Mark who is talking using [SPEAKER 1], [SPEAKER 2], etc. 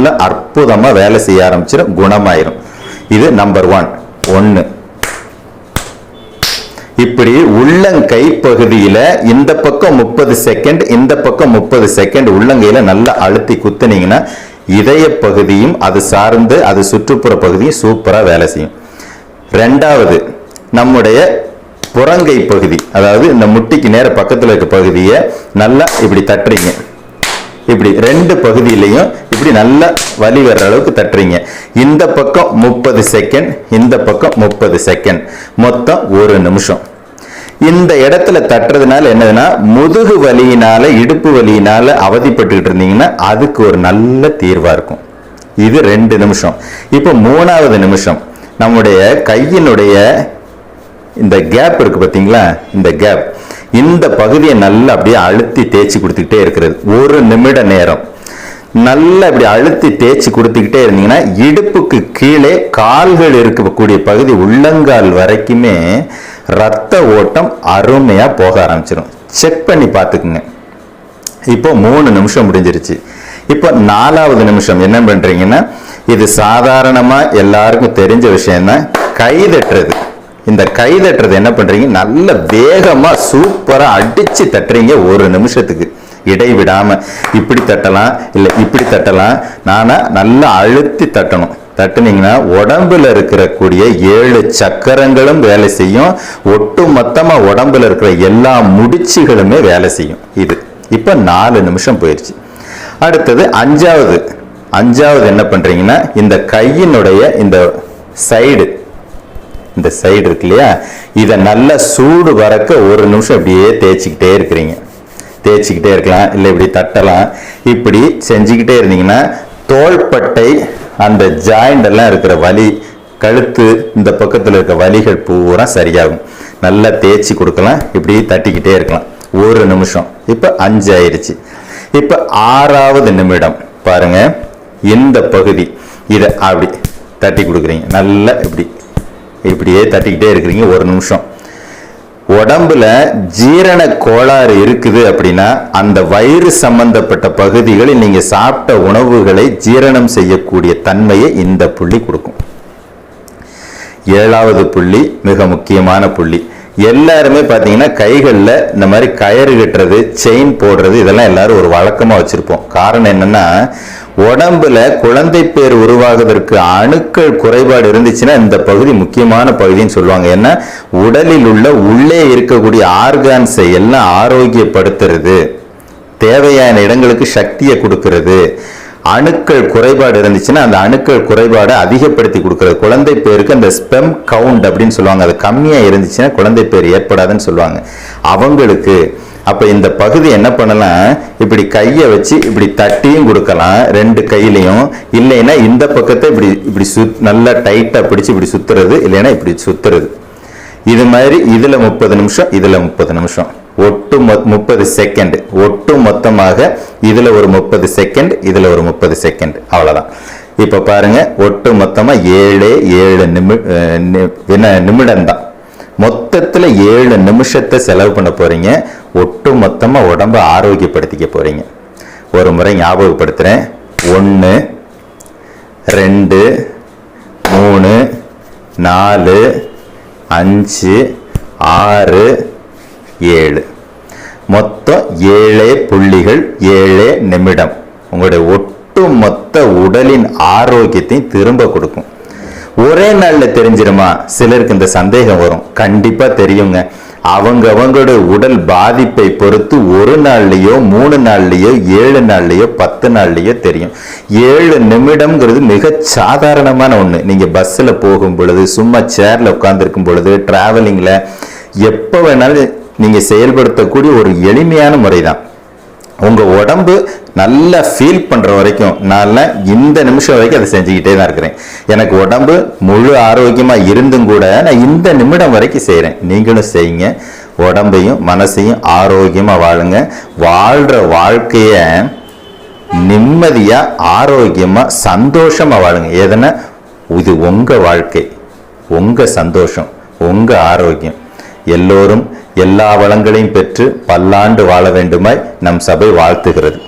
[SPEAKER 1] நல்ல அற்புதமாக வேலை செய்ய ஆரம்பிச்சிடும், குணமாயிரும். இது நம்பர் 1. இப்படி உள்ளங்கை பகுதியில இந்த பக்கம் 30 செகண்ட், இந்த பக்கம் 30 செகண்ட் உள்ளங்கையில நல்லா அழுத்தி குத்துனீங்கன்னா இதய பகுதியும் அது சார்ந்து அது சுற்றுப்புற பகுதியும் சூப்பரா வேலை செய்யும். 2வது நம்முடைய புறங்கை பகுதி, அதாவது இந்த முட்டிக்கு நேர பக்கத்தில் இருக்க பகுதியை நல்லா இப்படி தட்டுறீங்க. இப்படி 2 பகுதியிலையும் இப்படி நல்லா வலி வர்ற அளவுக்கு தட்டுறீங்க. இந்த பக்கம் 30 செகண்ட், இந்த பக்கம் 30 செகண்ட், மொத்தம் 1 நிமிஷம். இந்த இடத்துல தட்டுறதுனால என்னதுன்னா முதுகு வலியினால இடுப்பு வலியினால அவதிப்பட்டு இருந்தீங்கன்னா அதுக்கு ஒரு நல்ல தீர்வா இருக்கும். இது 2 நிமிஷம். இப்போ 3வது நிமிஷம் நம்முடைய கையினுடைய இந்த கேப் இருக்கு பார்த்தீங்களா, இந்த கேப், இந்த பகுதியை நல்லா அப்படியே அழுத்தி தேய்ச்சி கொடுத்துக்கிட்டே இருக்கிறது 1 நிமிட நேரம். நல்லா இப்படி அழுத்தி தேய்ச்சி கொடுத்துக்கிட்டே இருந்தீங்கன்னா இடுப்புக்கு கீழே கால்கள் இருக்கக்கூடிய பகுதி உள்ளங்கால் வரைக்குமே ரத்த ஓட்டம் அருமையா போக ஆரம்பிச்சிடும். செக் பண்ணி பார்த்துக்குங்க. இப்போ 3 நிமிஷம் முடிஞ்சிருச்சு. இப்போ 4வது நிமிஷம் என்ன பண்றீங்கன்னா, இது சாதாரணமா எல்லாருக்கும் தெரிஞ்ச விஷயம் தான், கை தட்டுறது. இந்த கை தட்டுறது என்ன பண்றீங்க, நல்ல வேகமா சூப்பரா அடிச்சு தட்டுறீங்க 1 நிமிஷத்துக்கு இடைவிடாம. இப்படி தட்டலாம், இல்ல இப்படி தட்டலாம். நானா நல்லா அழுத்தி தட்டணும். தட்டுனீங்கன்னா உடம்புல இருக்கக்கூடிய 7 சக்கரங்களும் வேலை செய்யும். ஒட்டு மொத்தமா உடம்புல இருக்கிற எல்லா முடிச்சுகளுமே வேலை செய்யும். இது இப்ப 4 நிமிஷம் போயிருச்சு. அடுத்தது 5வது என்ன பண்றீங்கன்னா, இந்த கையினுடைய இந்த சைடு இருக்கு இல்லையா, இதை நல்லா சூடு வரக்க 1 நிமிஷம் இப்படியே தேய்ச்சிக்கிட்டே இருக்கிறீங்க. தேய்ச்சிக்கிட்டே இருக்கலாம், இல்லை இப்படி தட்டலாம். இப்படி செஞ்சுக்கிட்டே இருந்தீங்கன்னா தோள்பட்டை அந்த ஜாயிண்ட் எல்லாம் இருக்கிற வலி, கழுத்து இந்த பக்கத்தில் இருக்க வலிகள் பூரா சரியாகும். நல்லா தேய்ச்சி கொடுக்கலாம். இப்படி தட்டிக்கிட்டே இருக்கலாம் 1 நிமிஷம். இப்போ 5 ஆயிடுச்சு. இப்போ 6வது நிமிடம் பாருங்க, இந்த பகுதி இதை அப்படி தட்டி கொடுக்குறீங்க. நல்லா இப்படியே தட்டிக்கிட்டே இருக்கிறீங்க 1 நிமிஷம். உடம்புல ஜீரண கோளாறு இருக்குது அப்படின்னா அந்த வயிறு சம்பந்தப்பட்ட பகுதிகளில் நீங்க சாப்பிட்ட உணவுகளை ஜீரணம் செய்யக்கூடிய தன்மையை இந்த புள்ளி கொடுக்கும். 7வது புள்ளி மிக முக்கியமான புள்ளி. எல்லாருமே பாத்தீங்கன்னா கைகள்ல இந்த மாதிரி கயிறு கட்டுறது, செயின் போடுறது, இதெல்லாம் எல்லாரும் ஒரு வழக்கமா வச்சிருப்போம். காரணம் என்னன்னா, உடம்புல குழந்தை பேர் உருவாகுவதற்கு அணுக்கள் குறைபாடு இருந்துச்சுன்னா இந்த பகுதி முக்கியமான பகுதின்னு சொல்லுவாங்க. ஏன்னா உடலில் உள்ள உள்ளே இருக்கக்கூடிய ஆர்கான்ஸை எல்லாம் ஆரோக்கியப்படுத்துறது, தேவையான இடங்களுக்கு சக்தியை கொடுக்கிறது. அணுக்கள் குறைபாடு இருந்துச்சுன்னா அந்த அணுக்கள் குறைபாடை அதிகப்படுத்தி கொடுக்கிறது. குழந்தை பேருக்கு அந்த ஸ்பெம் கவுண்ட் அப்படின்னு சொல்லுவாங்க, அது கம்மியா இருந்துச்சுன்னா குழந்தை பேர் ஏற்படாதுன்னு சொல்லுவாங்க அவங்களுக்கு. அப்ப இந்த பகுதி என்ன பண்ணலாம், இப்படி கையை வச்சு இப்படி தட்டியும் கொடுக்கலாம் 2 கையிலையும். இல்லைன்னா இந்த பக்கத்தை இப்படி நல்லா டைட்டா பிடிச்சு இப்படி சுத்துறது, இல்லைன்னா இப்படி சுத்துறது. இது மாதிரி இதுல 30 நிமிஷம், இதுல 30 நிமிஷம், ஒட்டு 30 செகண்ட். ஒட்டு மொத்தமாக இதுல ஒரு 30 செகண்ட், இதுல ஒரு 30 செகண்ட், அவ்வளவுதான். இப்ப பாருங்க, ஒட்டு மொத்தமா 7 நிமிடம் தான். மொத்தத்துல 7 நிமிஷத்தை செலவு பண்ண போறீங்க. ஒட்டு மொத்தமா உடம்ப ஆரோக்கியப்படுத்திக்க போறீங்க. ஒரு முறை ஞாபகப்படுத்துறேன். 1 2 3 4 5 6 7, மொத்தம் 7 புள்ளிகள், 7 நிமிடம் உங்களுடைய ஒட்டு மொத்த உடலின் ஆரோக்கியத்தையும் திரும்ப கொடுக்கும். ஒரே நாள்ல தெரிஞ்சிருமா? சிலருக்கு இந்த சந்தேகம் வரும். கண்டிப்பா தெரியுங்க. அவங்களோட உடல் பாதிப்பை பொறுத்து 1 நாள்லயோ 3 நாள்லயோ 7 நாள்லயோ 10 நாள்லயோ தெரியும். 7 நிமிடம்ங்கிறது மிக சாதாரணமான ஒண்ணு. நீங்க பஸ்ல போகும் பொழுது, சும்மா சேர்ல உட்கார்ந்து இருக்கும் பொழுது, டிராவலிங்ல எப்ப வேணாலும் நீங்க செயல்படுத்தக்கூடிய ஒரு எளிமையான முறைதான். உங்க உடம்பு நல்லா ஃபீல் பண்ற வரைக்கும் நான் இந்த நிமிஷம் வரைக்கும் அதை செஞ்சுக்கிட்டே தான் இருக்கிறேன். எனக்கு உடம்பு முழு ஆரோக்கியமா இருந்தும் கூட நான் இந்த நிமிடம் வரைக்கும் செய்யறேன். நீங்களும் செய்யுங்க. உடம்பையும் மனசையும் ஆரோக்கியமா வாழுங்க. வாழ்ற வாழ்க்கைய நிம்மதியா ஆரோக்கியமா சந்தோஷமா வாழுங்க. எதனா இது உங்க வாழ்க்கை, உங்க சந்தோஷம், உங்க ஆரோக்கியம். எல்லோரும் எல்லா வளங்களையும் பெற்று பல்லாண்டு வாழ வேண்டுமாய் நம் சபை வாழ்த்துகிறது.